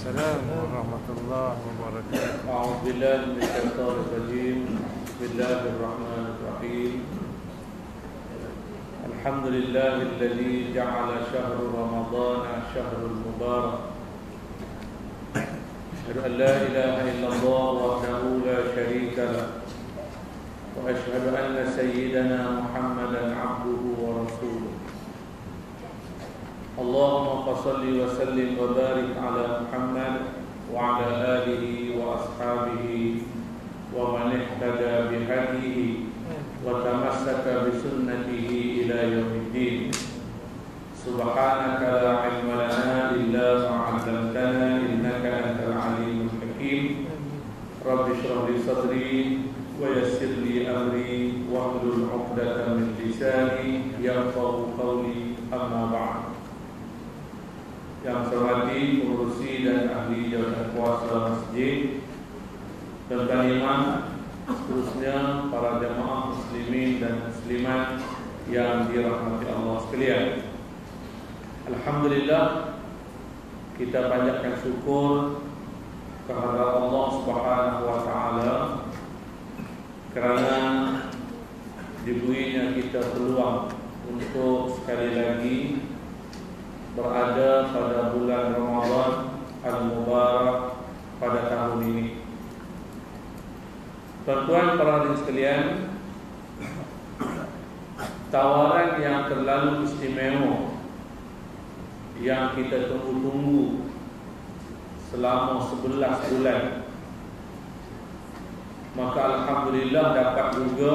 Waalaikumsalam warahmatullahi wabarakatuh. أعوذ بالله من الشيطان الرجيم بسم الله الرحمن الرحيم الحمد لله الذي جعل شهر رمضان شهر المبارك أشهد أن لا إله إلا الله وحده لا شريك له وأشهد أن سيدنا محمدا عبده ورسوله اللهم صل وسلم وبارك على محمد وعلى آله وأصحابه ومن اهتدى بهديه وتمسك بسنته إلى يوم الدين سبحانك لا علم لنا إلا ما علمتنا إنك أنت العليم الحكيم رب اشرح لي صدري ويسر لي أمري واحلل عقدة من لساني يفقهوا قولي أما بعد. Yang saya hormati pengurusi dan ahli jawatan kuasa masjid dan imam, seterusnya para jamaah muslimin dan muslimat yang dirahmati Allah sekalian. Alhamdulillah, kita panjatkan syukur kepada Allah Subhanahu wa taala kerana diberinya kita peluang untuk sekali lagi berada pada bulan Ramadan Al-Mubarak pada tahun ini. Tuan-tuan para hadirin sekalian, tawaran yang terlalu istimewa yang kita tunggu-tunggu selama 11 bulan, maka alhamdulillah dapat juga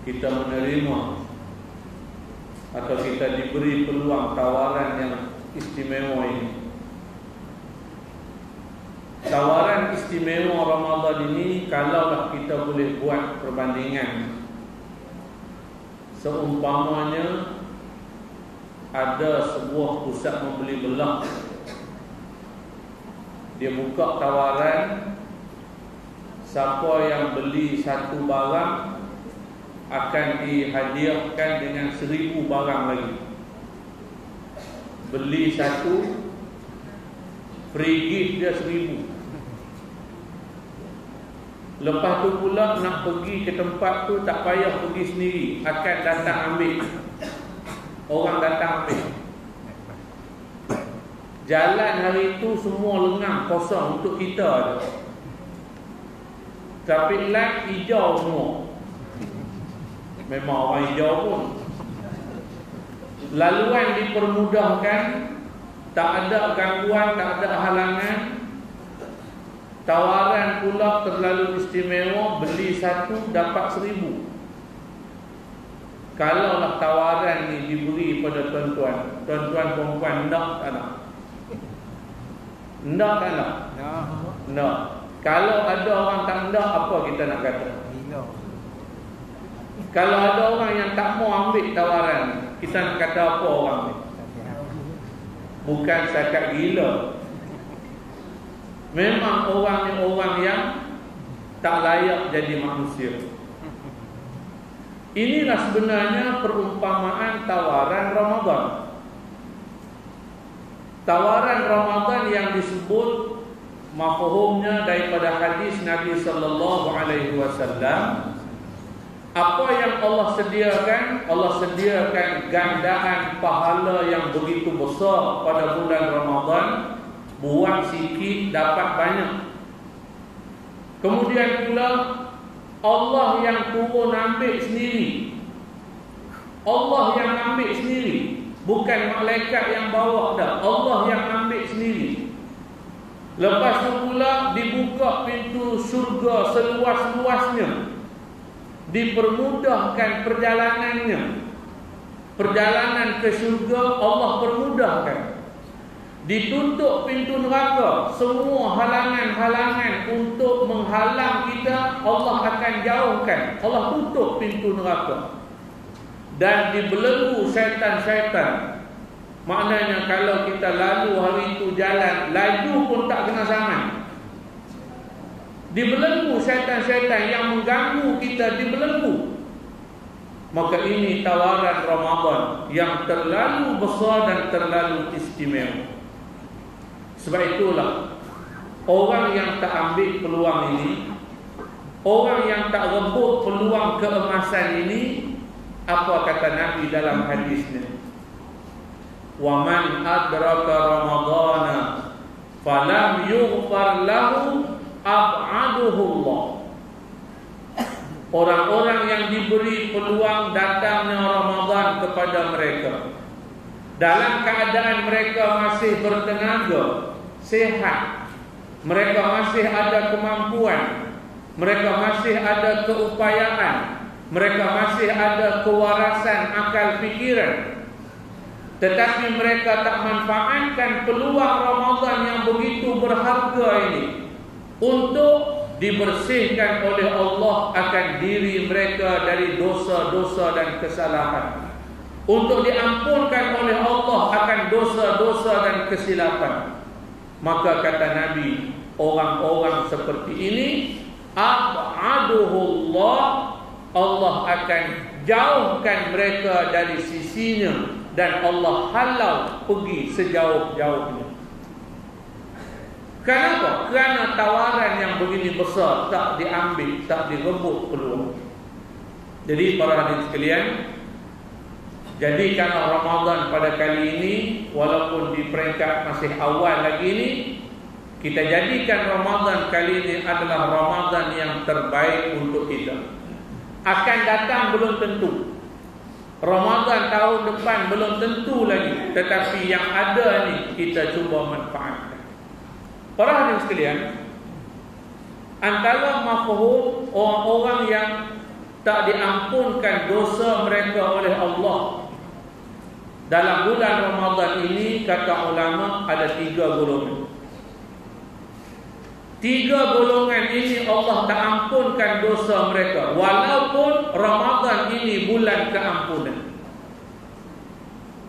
kita menerima atau kita diberi peluang tawaran yang istimewa ini. Tawaran istimewa Ramadan ini, kalaulah kita boleh buat perbandingan, seumpamanya ada sebuah pusat membeli belah, dia buka tawaran, siapa yang beli satu barang akan dihadiahkan dengan 1000 barang lagi. Beli satu, free gift dia 1000. Lepas tu pula nak pergi ke tempat tu tak payah pergi sendiri, akan datang ambil. Orang datang ambil. Jalan hari itu semua lengang kosong untuk kita. Tapi light hijau semua. Memang orang hijau pun. Laluan dipermudahkan, tak ada gangguan, tak ada halangan. Tawaran pula terlalu istimewa, beli satu dapat 1000. Kalaulah tawaran ni diberi pada tuan-tuan, tuan-tuan perempuan nak tak nak? Nak tak nak? Nak. Kalau ada orang tak nak, apa kita nak kata? Kalau ada orang yang tak mau ambil tawaran, kita nak kata apa orang ni? Bukan setakat gila. Memang orang ni orang yang tak layak jadi manusia. Inilah sebenarnya perumpamaan tawaran Ramadan. Tawaran Ramadan yang disebut mafhumnya daripada hadis Nabi sallallahu alaihi wasallam. Apa yang Allah sediakan? Allah sediakan gandaan pahala yang begitu besar pada bulan Ramadan. Buang sikit dapat banyak. Kemudian pula Allah yang turun ambil sendiri. Allah yang ambil sendiri, bukan malaikat yang bawa dah. Allah yang ambil sendiri. Lepas tu pula dibuka pintu syurga seluas-luasnya. Dipermudahkan perjalanannya. Perjalanan ke syurga Allah permudahkan. Ditutup pintu neraka, semua halangan-halangan untuk menghalang kita Allah akan jauhkan. Allah tutup pintu neraka. Dan dibelenggu syaitan-syaitan. Maknanya kalau kita lalu hari itu jalan, laju pun tak kena saman. Dibelenggu syaitan-syaitan yang mengganggu kita, dibelenggu. Maka ini tawaran Ramadan yang terlalu besar dan terlalu istimewa. Sebab itulah orang yang tak ambil peluang ini, orang yang tak rebut peluang keemasan ini, apa kata Nabi dalam hadisnya? Wa man adraka ramadhana falam yughfar lahu ab'aduhu Allah. Orang-orang yang diberi peluang datangnya Ramadan kepada mereka, dalam keadaan mereka masih bertenaga, sehat, mereka masih ada kemampuan, mereka masih ada keupayaan, mereka masih ada kewarasan akal fikiran, tetapi mereka tak manfaatkan peluang Ramadan yang begitu berharga ini untuk dibersihkan oleh Allah akan diri mereka dari dosa-dosa dan kesalahan, untuk diampunkan oleh Allah akan dosa-dosa dan kesilapan. Maka kata Nabi, orang-orang seperti ini ab'aduhullah, Allah akan jauhkan mereka dari sisinya, dan Allah halau pergi sejauh-jauhnya. Kenapa? Kerana tawaran yang begini besar tak diambil, tak direbut peluang. Jadi para hadirin sekalian, jadikanlah Ramadan pada kali ini, walaupun di peringkat masih awal lagi ini, kita jadikan Ramadan kali ini adalah Ramadan yang terbaik untuk kita. Akan datang belum tentu, Ramadan tahun depan belum tentu lagi, tetapi yang ada ni kita cuba manfaatkan. Para hadirin sekalian, antara mafhum orang-orang yang tak diampunkan dosa mereka oleh Allah dalam bulan Ramadan ini, kata ulama, ada 3 golongan. 3 golongan ini Allah tak ampunkan dosa mereka, walaupun Ramadan ini bulan keampunan.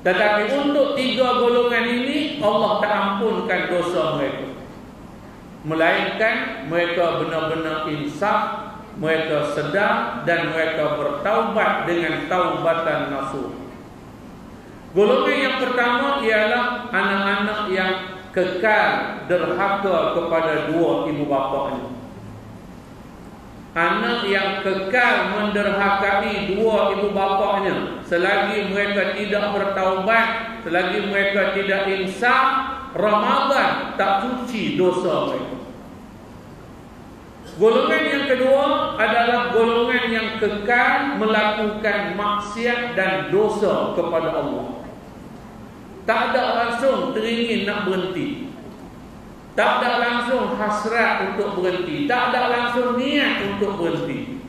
Tetapi untuk 3 golongan ini Allah tak ampunkan dosa mereka, melainkan mereka benar-benar insaf, mereka sedar, dan mereka bertaubat dengan taubatan nasuh. Golongan yang pertama ialah anak-anak yang kekal derhaka kepada 2 ibu bapanya. Anak yang kekal menderhakai 2 ibu bapanya, selagi mereka tidak bertaubat, selagi mereka tidak insaf, Ramadan tak cuci dosa mereka. Golongan yang kedua adalah golongan yang kekal melakukan maksiat dan dosa kepada Allah. Tak ada langsung teringin nak berhenti, tak ada langsung hasrat untuk berhenti, tak ada langsung niat untuk berhenti.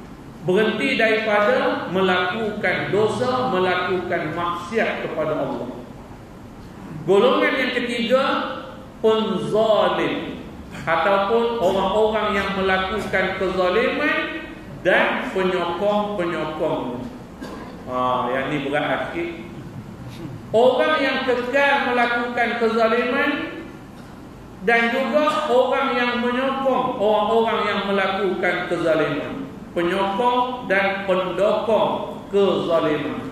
Berhenti daripada melakukan dosa, melakukan maksiat kepada Allah. Golongan yang ketiga, penzalim, ataupun orang-orang yang melakukan kezaliman dan penyokong-penyokong. Yang ni berat sikit. Orang yang kekal melakukan kezaliman dan juga orang yang menyokong orang-orang yang melakukan kezaliman, penyokong dan pendokong kezaliman.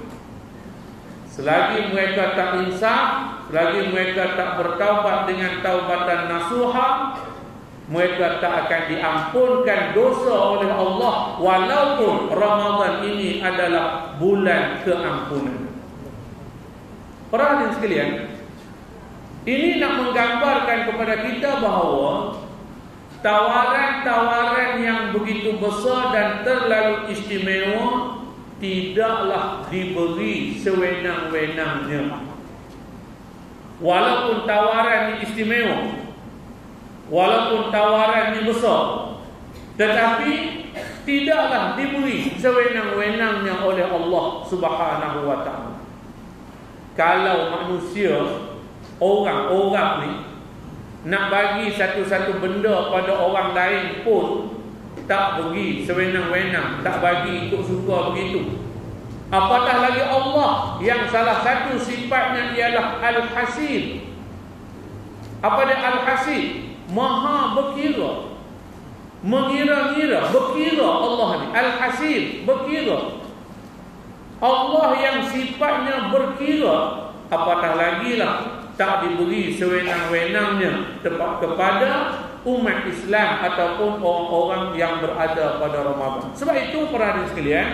Selagi mereka tak insaf, selagi mereka tak bertaubat dengan taubatan nasuha, mereka tak akan diampunkan dosa oleh Allah, walaupun Ramadan ini adalah bulan keampunan. Para hadirin sekalian, ini nak menggambarkan kepada kita bahawa tawaran-tawaran yang begitu besar dan terlalu istimewa tidaklah diberi sewenang-wenangnya. Walaupun tawaran ini istimewa, walaupun tawaran ini besar, tetapi tidaklah diberi sewenang-wenangnya oleh Allah Subhanahu wa ta'ala. Kalau manusia, orang-orang ni nak bagi satu-satu benda pada orang lain pun tak bagi sewenang-wenang, tak bagi ikut suka begitu, apatah lagi Allah yang salah satu sifatnya ialah Al-Hasib. Apa dia Al-Hasib? Maha berkira, mengira-ngira, berkira. Allah ni Al-Hasib, berkira. Allah yang sifatnya berkira, apatah lagi lah tak diberi sewenang-wenangnya kepada umat Islam ataupun orang-orang yang berada pada Ramadan. Sebab itu para hadirin sekalian,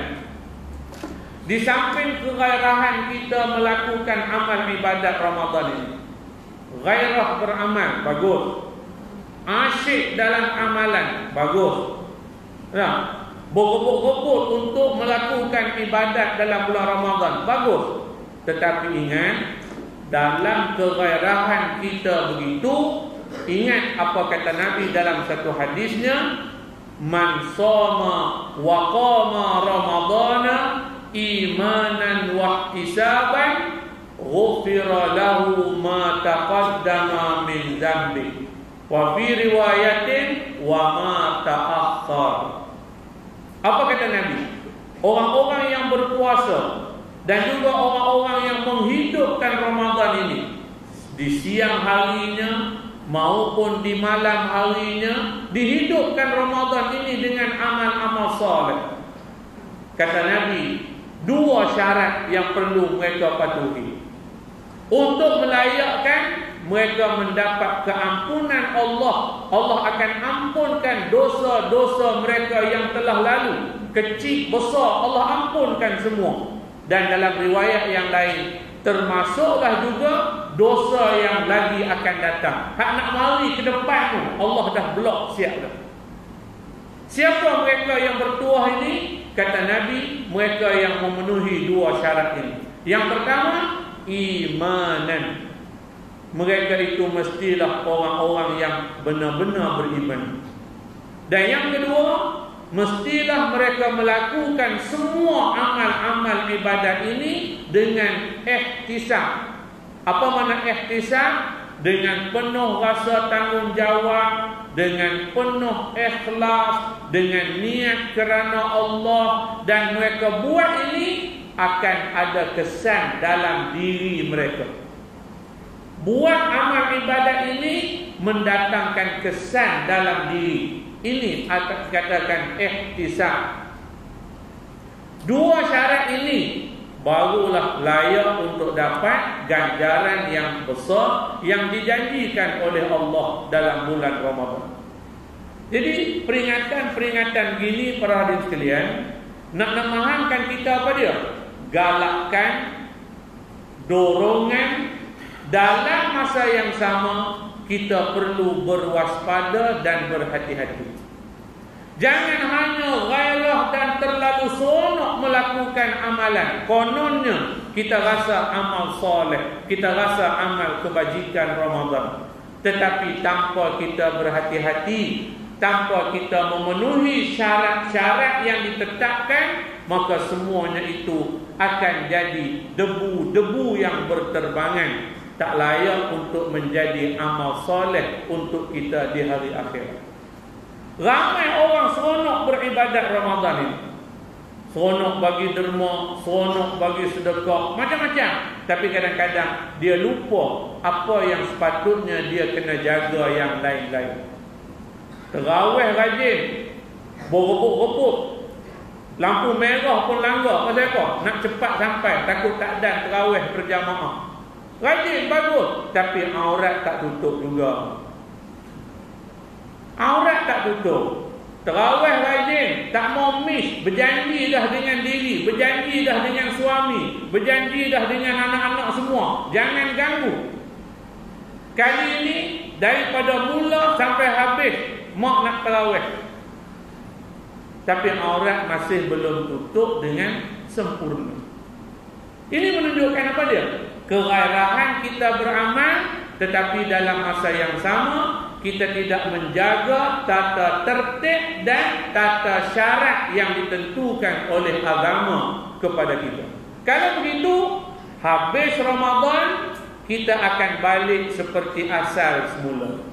di samping kegairahan kita melakukan amal ibadat Ramadan ini, gairah beramal bagus, asyik dalam amalan bagus, berebut-rebut untuk melakukan ibadat dalam bulan Ramadan bagus. Tetapi ingat, dalam kegairahan kita begitu, ingat apa kata Nabi dalam satu hadisnya, man shoma wa qama ramadhana imanan wa ihtisaban ghufira lahu ma taqaddama min dhanbi wa fi riwayatin wa ma ta'akhkhar. Apa kata Nabi? Orang-orang yang berpuasa dan juga orang-orang yang menghidupkan Ramadan ini di siang harinya maupun di malam harinya, dihidupkan Ramadan ini dengan amal-amal saleh. Kata Nabi, dua syarat yang perlu mereka patuhi untuk melayakkan mereka mendapat keampunan Allah. Allah akan ampunkan dosa-dosa mereka yang telah lalu, kecil besar, Allah ampunkan semua. Dan dalam riwayat yang lain, termasuklah juga dosa yang lagi akan datang. Hak nak mari ke depan tu, Allah dah blok siap dah. Siapa mereka yang bertuah ini? Kata Nabi, mereka yang memenuhi dua syarat ini. Yang pertama, imanan. Mereka itu mestilah orang-orang yang benar-benar beriman. Dan yang kedua, mestilah mereka melakukan semua amal-amal ibadat ini dengan ihtisab. Apa makna ihtisab? Dengan penuh rasa tanggungjawab, dengan penuh ikhlas, dengan niat kerana Allah, dan mereka buat ini akan ada kesan dalam diri mereka. Buat amal ibadat ini mendatangkan kesan dalam diri. Ini akan dikatakan ihtisab. Dua syarat ini barulah layak untuk dapat ganjaran yang besar yang dijanjikan oleh Allah dalam bulan Ramadan. Jadi peringatan-peringatan gini para hadirin sekalian, nak memahamkan kita apa dia? Galakkan, dorongan. Dalam masa yang sama, kita perlu berwaspada dan berhati-hati. Jangan hanya gairah dan terlalu seronok melakukan amalan. Kononnya kita rasa amal soleh, kita rasa amal kebajikan Ramadan, tetapi tanpa kita berhati-hati, tanpa kita memenuhi syarat-syarat yang ditetapkan, maka semuanya itu akan jadi debu-debu yang berterbangan, tak layak untuk menjadi amal soleh untuk kita di hari akhirat. Ramai orang seronok beribadat Ramadan ini, seronok bagi derma, seronok bagi sedekah, macam-macam. Tapi kadang-kadang dia lupa apa yang sepatutnya dia kena jaga yang lain-lain. Terawih rajin, berebut-rebut, lampu merah pun langgar. Pasal apa? Nak cepat sampai, takut tak dan terawih berjamaah. Rajin, bagus, tapi aurat tak tutup juga. Aurat tak tutup. Terawih rajin, tak mau miss, berjanji dah dengan diri, berjanji dah dengan suami, berjanji dah dengan anak-anak semua. Jangan ganggu. Kali ini daripada mula sampai habis mak nak terawih, tapi aurat masih belum tutup dengan sempurna. Ini menunjukkan apa dia? Kegairahan kita beramal, tetapi dalam masa yang sama kita tidak menjaga tata tertib dan tata syarat yang ditentukan oleh agama kepada kita. Kalau begitu, habis Ramadan kita akan balik seperti asal semula.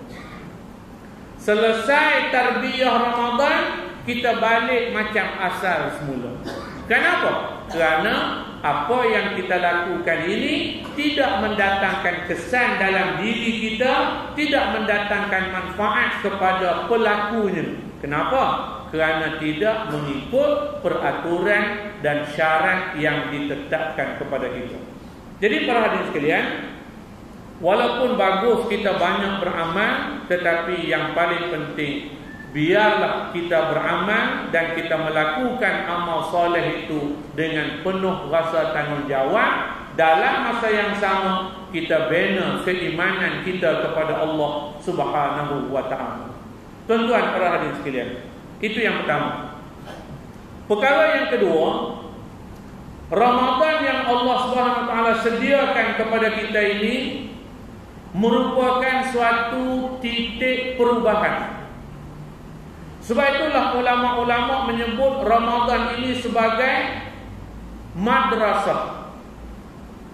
Selesai tarbiyah Ramadan, kita balik macam asal semula. Kenapa? Kerana apa yang kita lakukan ini tidak mendatangkan kesan dalam diri kita, tidak mendatangkan manfaat kepada pelakunya. Kenapa? Kerana tidak mengikut peraturan dan syarat yang ditetapkan kepada kita. Jadi para hadirin sekalian, Walaupun bagus kita banyak beramal, tetapi yang paling penting, biarlah kita beramal dan kita melakukan amal soleh itu dengan penuh rasa tanggungjawab. Dalam masa yang sama, kita bina keimanan kita kepada Allah Subhanahu wa ta'ala. Tuan-tuan para hadirin sekalian, itu yang pertama. Perkara yang kedua, Ramadan yang Allah Subhanahu wa ta'ala sediakan kepada kita ini merupakan suatu titik perubahan. Sebab itulah ulama-ulama menyebut Ramadan ini sebagai madrasah,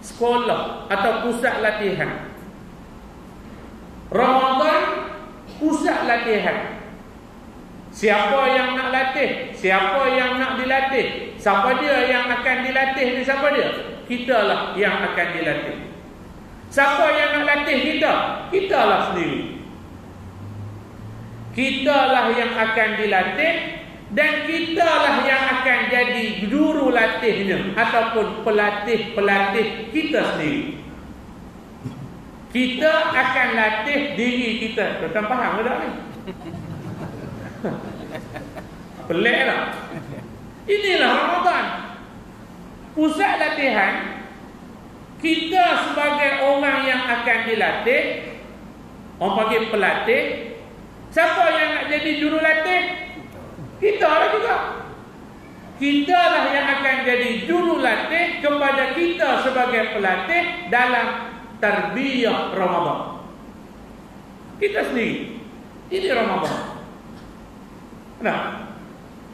sekolah atau pusat latihan. Ramadan pusat latihan. Siapa yang nak latih? Siapa yang nak dilatih? Siapa dia yang akan dilatih ni? Siapa dia? Kitalah yang akan dilatih. Siapa yang nak latih kita? Kitalah sendiri. Kitalah yang akan dilatih, dan kitalah yang akan jadi juru latihnya ataupun pelatih-pelatih kita sendiri. Kita akan latih diri kita. Tuan faham ke tak ni? Pelik lah. Inilah Ramadan, pusat latihan. Kita sebagai orang yang akan dilatih, orang panggil pelatih. Siapa yang nak jadi juru latih? Kita lah juga. Kita lah yang akan jadi juru latih kepada kita sebagai pelatih dalam tarbiyah Ramadan. Kita sendiri. Ini Ramadan. Nah,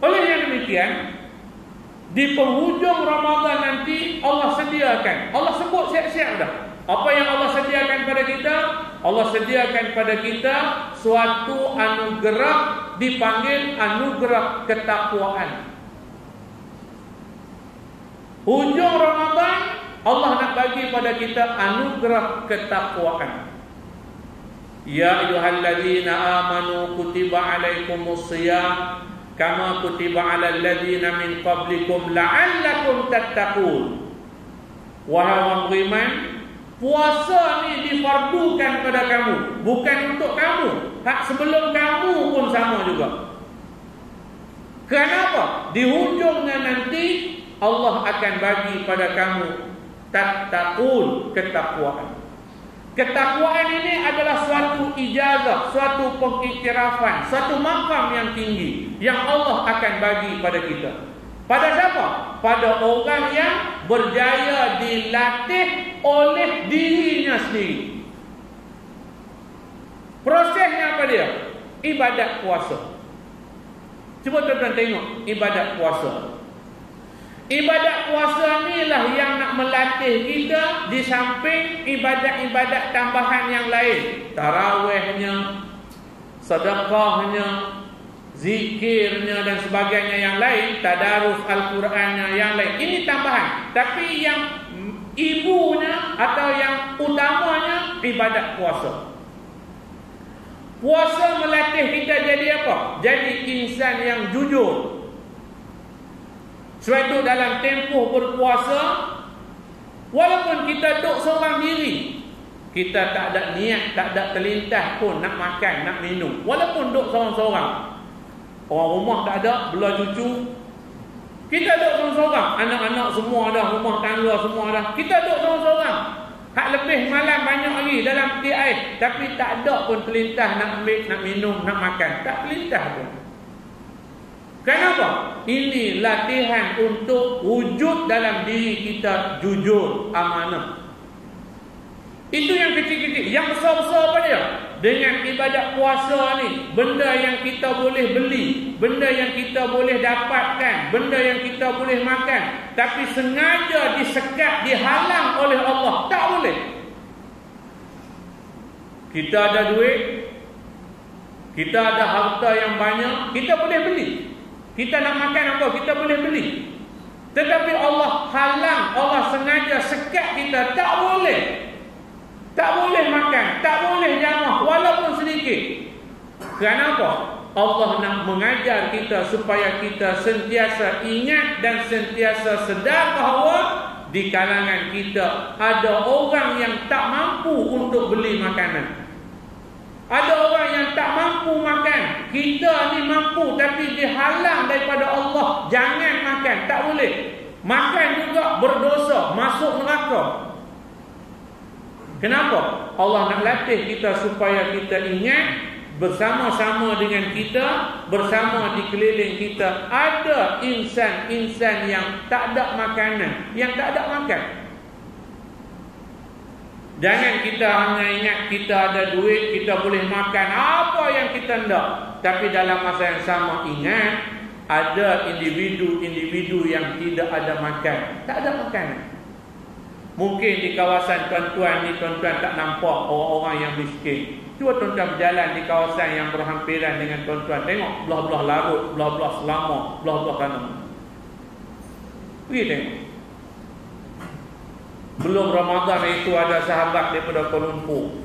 oleh yang demikian, di penghujung Ramadan nanti Allah sediakan. Allah sebut siap-siap dah. Apa yang Allah sediakan pada kita? Allah sediakan pada kita suatu anugerah, dipanggil anugerah ketakwaan. Hujung Ramadan, Allah nak bagi pada kita anugerah ketakwaan. Ya ayyuhalladzina amanu kutiba alaikumus shiyam kama kutiba alal ladzina min qablikum la'allakum tattaqun. Wahai orang beriman, puasa ni difardukan pada kamu, bukan untuk kamu. Hak sebelum kamu pun sama juga. Kenapa? Di hujungnya nanti Allah akan bagi pada kamu tattaqun, ketakwaan. Ketakwaan ini adalah suatu ijazah, suatu pengiktirafan, suatu makam yang tinggi yang Allah akan bagi pada kita. Pada siapa? Pada orang yang berjaya dilatih oleh dirinya sendiri. Prosesnya apa dia? Ibadat puasa. Cuba tuan-tuan tengok ibadat puasa. Ibadat puasa inilah yang nak melatih kita di samping ibadat-ibadat tambahan yang lain. Tarawihnya, sedekahnya, zikirnya dan sebagainya yang lain, tadarus Al-Qurannya yang lain. Ini tambahan. Tapi yang ibunya atau yang utamanya ibadat puasa. Puasa melatih kita jadi apa? Jadi insan yang jujur. Sebab itu dalam tempoh berpuasa, walaupun kita duduk seorang diri, kita tak ada niat, tak ada terlintas pun nak makan, nak minum. Walaupun duduk seorang-seorang, orang rumah tak ada, belah cucu, kita duduk seorang-seorang. Anak-anak semua dah, rumah tangga semua dah, kita duduk seorang-seorang. Hak lebih malam banyak lagi dalam peti air, tapi tak ada pun terlintas nak ambil, nak minum, nak makan. Tak terlintas pun. Kenapa? Ini latihan untuk wujud dalam diri kita jujur, amanah. Itu yang kecil-kecil. Yang besar-besar apa dia? Dengan ibadat puasa ni, benda yang kita boleh beli, benda yang kita boleh dapatkan, benda yang kita boleh makan, tapi sengaja disekat, dihalang oleh Allah. Tak boleh. Kita ada duit, kita ada harta yang banyak, kita boleh beli. Kita nak makan apa, kita boleh beli. Tetapi Allah halang, Allah sengaja sekat kita. Tak boleh. Tak boleh makan, tak boleh jamah, walaupun sedikit. Kenapa? Allah nak mengajar kita supaya kita sentiasa ingat dan sentiasa sedar bahawa di kalangan kita ada orang yang tak mampu untuk beli makanan. Ada orang yang tak mampu makan. Kita ni mampu tapi dihalang daripada Allah. Jangan makan, tak boleh. Makan juga berdosa, masuk neraka. Kenapa? Allah nak latih kita supaya kita ingat bersama-sama dengan kita, bersama di keliling kita ada insan-insan yang tak ada makanan, yang tak ada makan. Jangan kita hanya ingat kita ada duit, kita boleh makan apa yang kita nak. Tapi dalam masa yang sama ingat ada individu-individu yang tidak ada makan, tak ada makanan. Mungkin di kawasan tuan-tuan ni, tuan-tuan tak nampak orang-orang yang miskin. Cuba tuan-tuan berjalan di kawasan yang berhampiran dengan tuan-tuan, tengok belah-belah Larut, belah-belah Selangor, belah-belah sana. Pergi tengok. Belum Ramadan itu ada sahabat daripada Kuala Lumpur